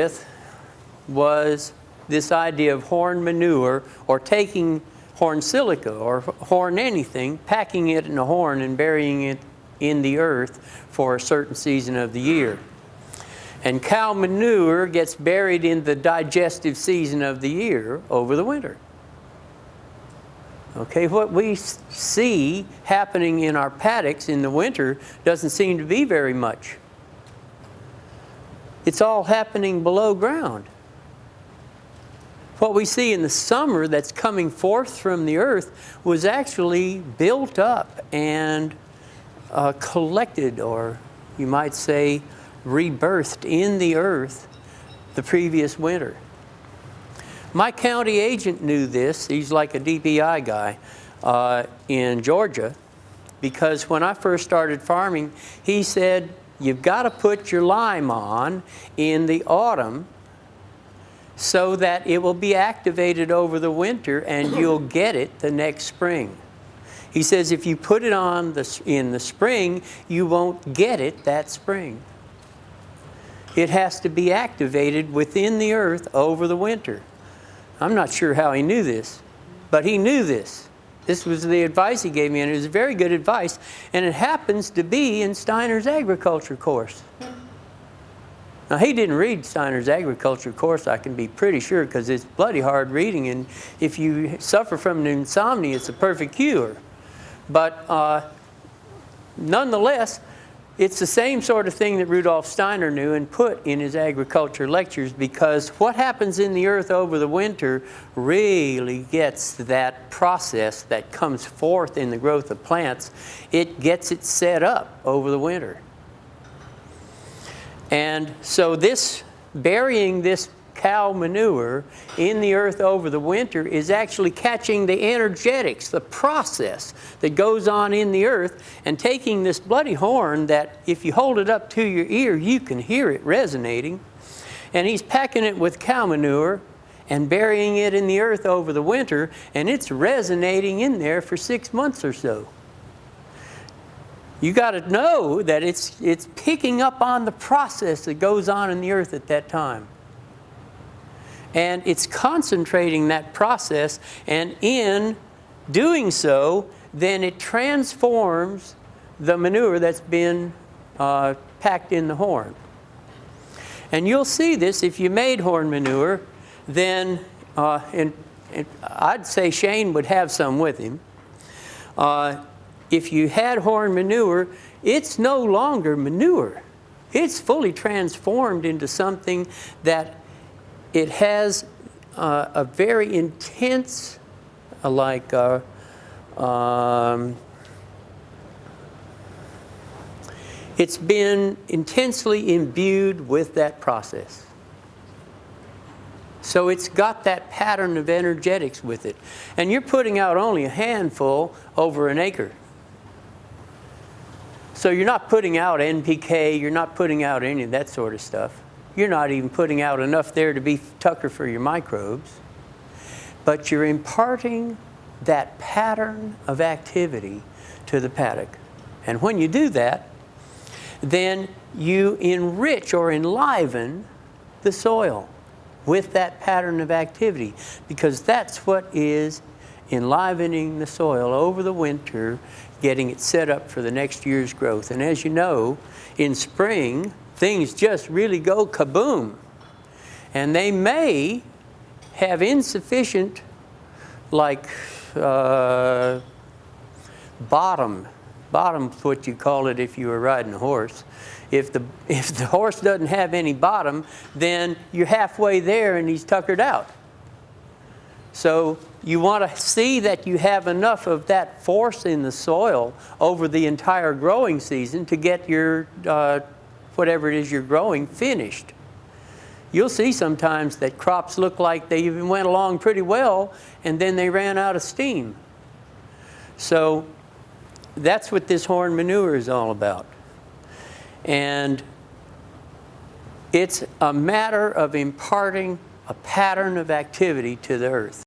with was this idea of horn manure, or taking horn silica or horn anything, packing it in a horn and burying it in the earth for a certain season of the year. And cow manure gets buried in the digestive season of the year over the winter. Okay, what we see happening in our paddocks in the winter doesn't seem to be very much. It's all happening below ground. What we see in the summer that's coming forth from the earth was actually built up and collected, or you might say rebirthed in the earth the previous winter. My county agent knew this. He's like a DPI guy in Georgia, because when I first started farming, he said, you've got to put your lime on in the autumn so that it will be activated over the winter and you'll get it the next spring. He says if you put it on in the spring, you won't get it that spring. It has to be activated within the earth over the winter. I'm not sure how he knew this, but he knew this. This was the advice he gave me, and it was very good advice, and it happens to be in Steiner's agriculture course. Now, he didn't read Steiner's agriculture course, I can be pretty sure, because it's bloody hard reading, and if you suffer from insomnia, it's a perfect cure. But nonetheless, it's the same sort of thing that Rudolf Steiner knew and put in his agriculture lectures, because what happens in the earth over the winter really gets that process that comes forth in the growth of plants. It gets it set up over the winter. And so this burying this cow manure in the earth over the winter is actually catching the energetics, the process that goes on in the earth, and taking this bloody horn that if you hold it up to your ear, you can hear it resonating. And he's packing it with cow manure and burying it in the earth over the winter, and it's resonating in there for 6 months or so. You got to know that it's picking up on the process that goes on in the earth at that time. And it's concentrating that process, and in doing so, then it transforms the manure that's been packed in the horn. And you'll see this if you made horn manure, then, and I'd say Shane would have some with him. If you had horn manure, it's no longer manure. It's fully transformed into something that it has a very intense, it's been intensely imbued with that process. So it's got that pattern of energetics with it. And you're putting out only a handful over an acre. So you're not putting out NPK, you're not putting out any of that sort of stuff. You're not even putting out enough there to be tucker for your microbes. But you're imparting that pattern of activity to the paddock. And when you do that, then you enrich or enliven the soil with that pattern of activity, because that's what is enlivening the soil over the winter, getting it set up for the next year's growth. And as you know, in spring, things just really go kaboom. And they may have insufficient, bottom's what you call it if you were riding a horse. If the horse doesn't have any bottom, then you're halfway there and he's tuckered out. So you want to see that you have enough of that force in the soil over the entire growing season to get your whatever it is you're growing finished. You'll see sometimes that crops look like they even went along pretty well and then they ran out of steam. So that's what this horn manure is all about. And it's a matter of imparting a pattern of activity to the earth.